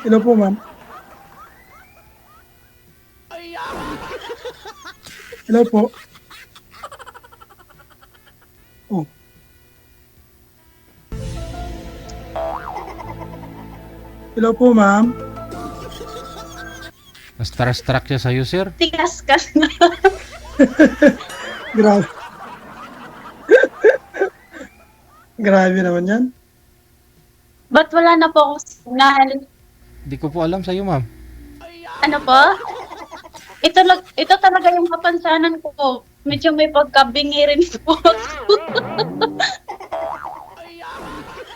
Hello po, ma'am. Hello po. Oh, hello po, ma'am. Na-struck siya sa'yo, sir. Tigas ka na. Grabe. Grabe naman yan. Ba't wala na po akong signal? Di ko po alam sa'yo, ma'am. Ano po? Ito talaga yung kapansanan ko. Medyo may pagkabingi rin po ako.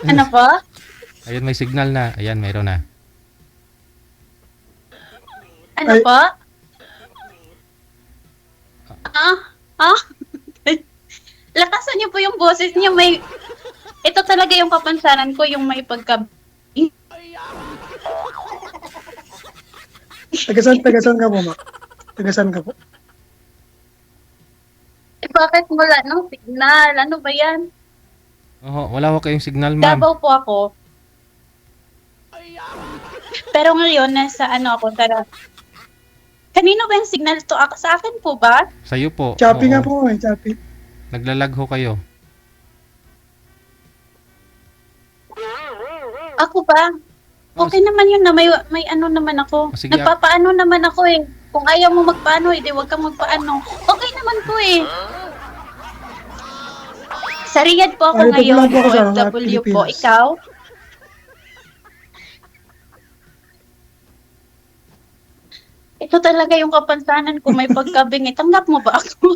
Ano po? Ayun, may signal na. Ayan, mayroon na. Ano Ay. po? Ah? Lakasan niyo po yung boses niyo. Ito talaga yung kapansanan ko, yung may pagkabingi. Tagasan ka po, ma'am. Tagasan ka po. Bakit wala ng signal? Ano ba yan? Oo, wala ko kayong signal, ma'am. Davao po ako. Pero ngayon, nasa ano ako, kanino ba yung signal to? Sa akin po ba? Sa'yo po. Choppy Oo. nga po, eh. Choppy. Naglalag ho kayo. Ako ba? Okay naman yun na may ano naman ako. Sige, Nagpapaano naman ako eh. Kung ayaw mo magpaano, edi wag kang magpaano. Okay naman po eh. Sa Riyadh po ako Ay, ito ngayon, lang po ako sa mga OFW po. Pilipinas. Ikaw? Ito talaga yung kapansanan ko, may pagkabingi. Tanggap mo ba ako?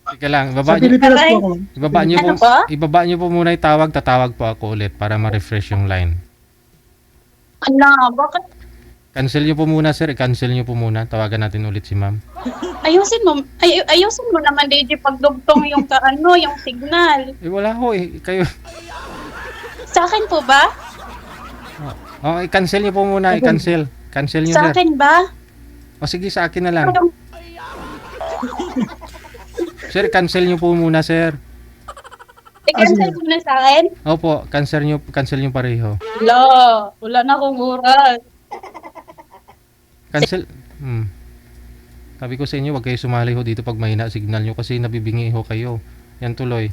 Teka lang, Sa Pilipinas Aray. po ako, ma'am. Ano po? ibaba niyo po muna yung tawag, tatawag po ako ulit para ma-refresh yung line. Ano, bakit? Cancel niyo po muna, sir. I-cancel niyo po muna. Tawagan natin ulit si ma'am. Ayusin mo naman, DJ, pagdugtong yung yung signal. Eh, wala ho eh. Kayo. Sa akin po ba? Oh, i-cancel niyo po muna. I-cancel. Cancel niyo, Sa sir. akin ba? O sige, sa akin na lang. Sir, cancel niyo po muna, sir. I-cancel mo na sa akin? Opo, cancel niyo pareho. Wala na akong oras. Cancel. Sabi ko sa inyo, wag kayo sumali ho dito pag mahina signal nyo kasi nabibingi ho kayo. Yan tuloy.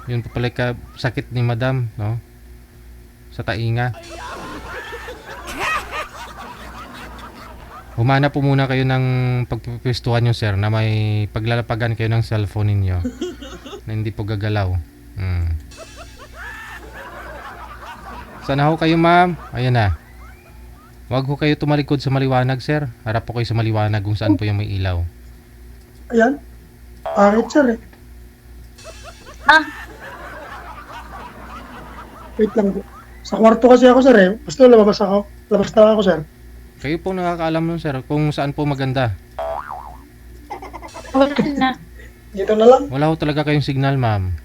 Yun pa pala ka sakit ni madam, no? Sa tainga. Humana po muna kayo ng pagpipwestuhan nyo, sir, na may paglalapagan kayo ng cellphone ninyo. Na hindi po gagalaw. Sana ho kayo, ma'am. Ayan na. Huwag ho kayo tumalikod sa maliwanag, sir. Harap po kayo sa maliwanag kung saan po yung may ilaw. Ayan. Pangit, sir, eh. Wait lang po. Sa kwarto kasi ako, sir, eh. Basta labas ako. Labas na ako, sir. Kayo po nakakaalam nun, sir, kung saan po maganda. Wala na. Dito na lang. Wala ho talaga kayong signal, ma'am.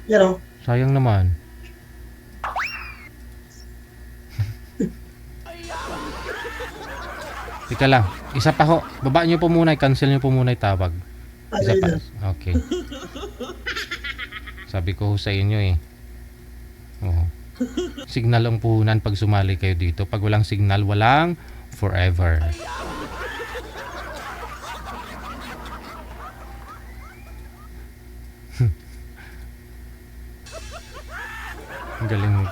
Yan, oh. Sayang naman. Teka lang. Isa pa ho. Baba nyo po muna. I-cancel nyo po muna yung tawag. Isa pa. Okay. Sabi ko ho sa inyo eh. Oo. Signal ang puhunan pag sumali kayo dito. Pag walang signal, walang forever. Ang galing mo.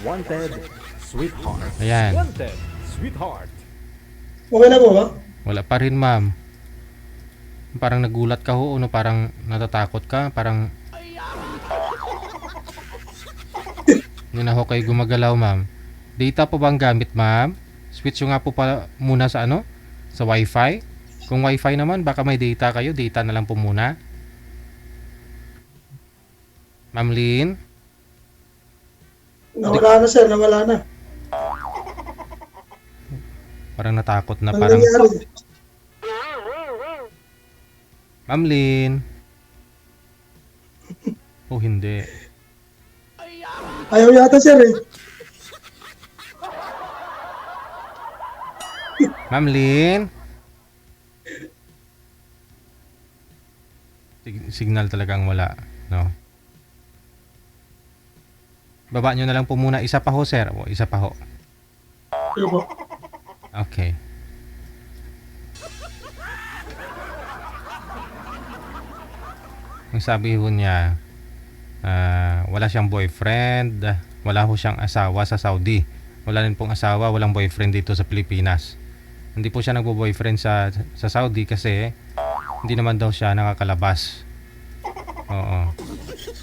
Wanted, sweetheart. Ayan. Wanted, sweetheart. Okay na po ba? Wala pa rin, ma'am. Parang nagulat ka ho. Ano, parang natatakot ka. Parang hindi na ho kayo gumagalaw, ma'am. Data po bang gamit, ma'am? Switch nyo nga po pa muna sa ano? Sa wifi. Kung wifi naman, baka may data kayo. Data na lang po muna. Ma'am Lynn? Nawala na, sir. Nawala na. Parang natakot na. Ano Parang, nangyari? Ma'am Lynn? Oh, hindi. Ayaw yata, sir, eh. Ma'am Lynn? Signal talagang wala, no? Baba nyo na lang po muna. Isa pa ho, sir. O, isa pa ho. Sige po. Okay. Ang sabi ho niya, wala siyang boyfriend, wala ho siyang asawa sa Saudi. Wala rin pong asawa, walang boyfriend dito sa Pilipinas. Hindi po siya nagbo-boyfriend sa Saudi kasi hindi naman daw siya nakakalabas. Oo.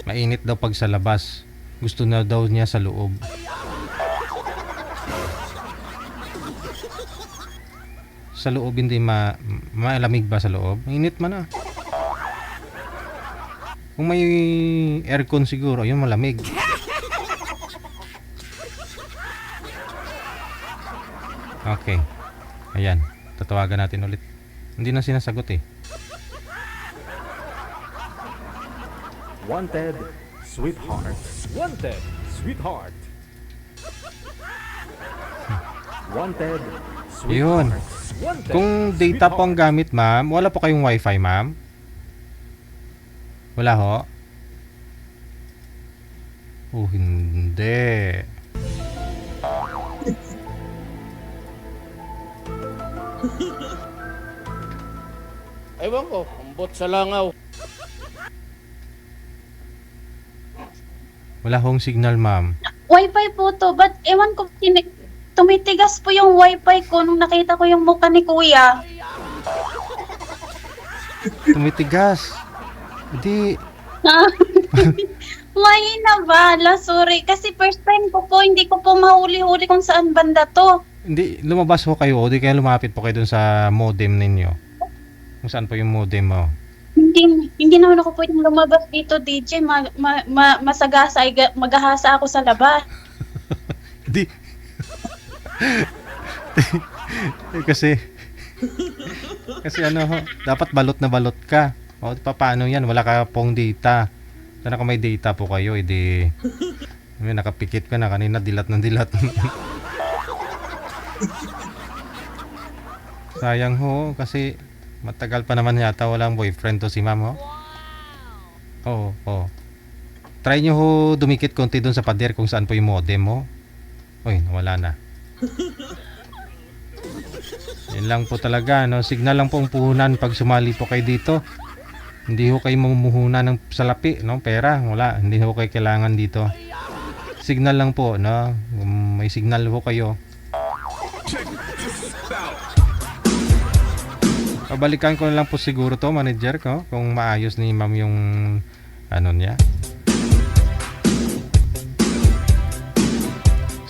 Mainit daw pag sa labas. Gusto na daw niya sa loob. Sa loob hindi malamig ba sa loob? Mainit man ah. Kung may aircon siguro, yun malamig. Okay. Ayan. Tatawagan natin ulit. Hindi na sinasagot eh. Wanted, sweetheart. Wanted, sweetheart. Wanted, Yun. sweetheart. Wanted, Kung data po ang gamit, ma'am, wala po kayong wifi, ma'am? Wala ho? Oh, hindi. Ewan ko, ambot sa langaw. Wala hong signal, ma'am. Wi-Fi po to, but ewan ko, tumitigas po yung Wi-Fi ko nung nakita ko yung mukha ni Kuya. Tumitigas. Hindi. Ah, mahina ba? Sorry. Kasi first time ko po, hindi ko po mahuli-huli kung saan banda to. Hindi, lumabas ho kayo o di kaya lumapit po kayo dun sa modem ninyo. Kung saan po yung modem mo. Hindi naman ako pwedeng lumabas dito, DJ. Masagasa, maghahasa ako sa labas. Hindi. kasi ano ho, dapat balot na balot ka. O paano yan? Wala ka pong data. Sana kung may data po kayo, edi nakapikit ka na kanina, dilat ng dilat. Sayang ho, kasi matagal pa naman yata walang boyfriend to si ma'am ho. Oo, oo. Try nyo ho dumikit konti dun sa pader kung saan po yung modem mo. Uy, nawala na. Yan lang po talaga, no? Signal lang po ang puhunan pag sumali po kayo dito. Hindi ho kayo mamumuhunan ng salapi, no? Pera, wala. Hindi ho kayo kailangan dito. Signal lang po, no? Kung may signal ho kayo. Pabalikan ko na lang po siguro to, manager ko, kung maayos ni ma'am yung ano niya.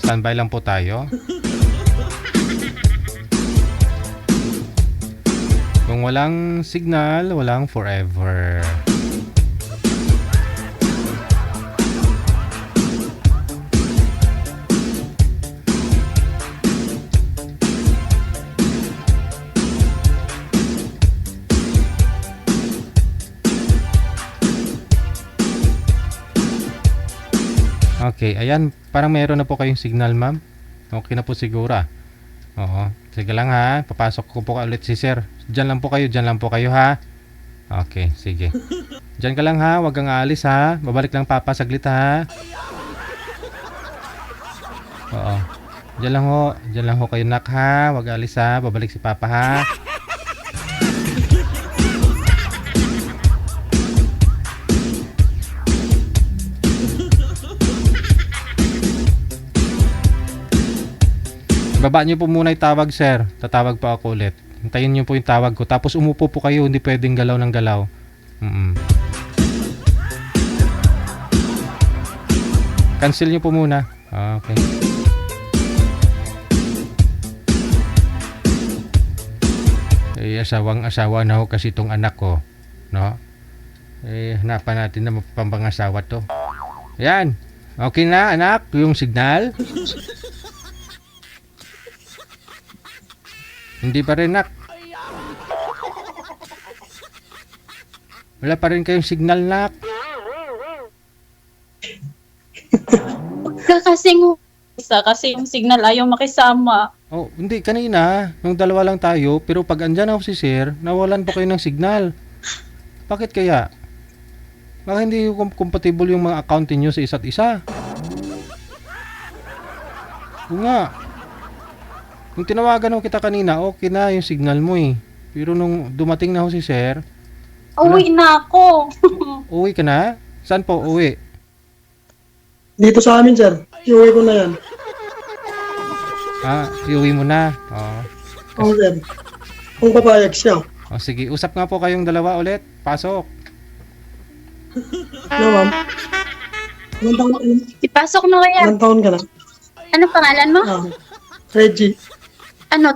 Standby lang po tayo. Kung walang signal, walang forever. Okay, ayan, parang meron na po kayong signal, ma'am. Okay na po siguro. Oo, sige lang ha. Papasok ko po ulit si sir. Diyan lang po kayo ha. Okay, sige. Diyan ka lang ha, wag kang aalis ha. Babalik lang papa saglit ha. Oo. Diyan lang ho kayo nak ha. Wag aalis ha, babalik si papa ha. Baba niyo po muna yung tawag, sir. Tatawag po ako ulit. Hintayin niyo po yung tawag ko. Tapos umupo po kayo. Hindi pwedeng galaw ng galaw. Cancel niyo po muna. Okay. Eh, asawa na ho kasi itong anak ko. No? Eh, hanapan natin na mapambangasawa to. Yan. Okay na, anak? Yung signal? Hindi pa rin, nak. Wala pa rin kayong signal, nak. Kasi yung signal ayaw makisama. Oh, hindi. Kanina, nung dalawa lang tayo, pero pag andyan ako si sir, nawalan po kayo ng signal. Bakit kaya? Baka hindi compatible yung mga account niyo sa isa't isa. Oo nga. Nung tinawagan ko kita kanina, okay na yung signal mo eh. Pero nung dumating na ho si sir, Uwi na ako. uwi ka na? Saan po uwi? Dito sa amin, sir. Iuwi ko na yan. Iuwi mo na. Oo. Oo, sir. Kung papayag siya. O sige, usap nga po kayong dalawa ulit. Pasok. Ano, ma'am? Ipasok na kaya. Ilang taon ka na? Ano pangalan mo? Reggie. Ano,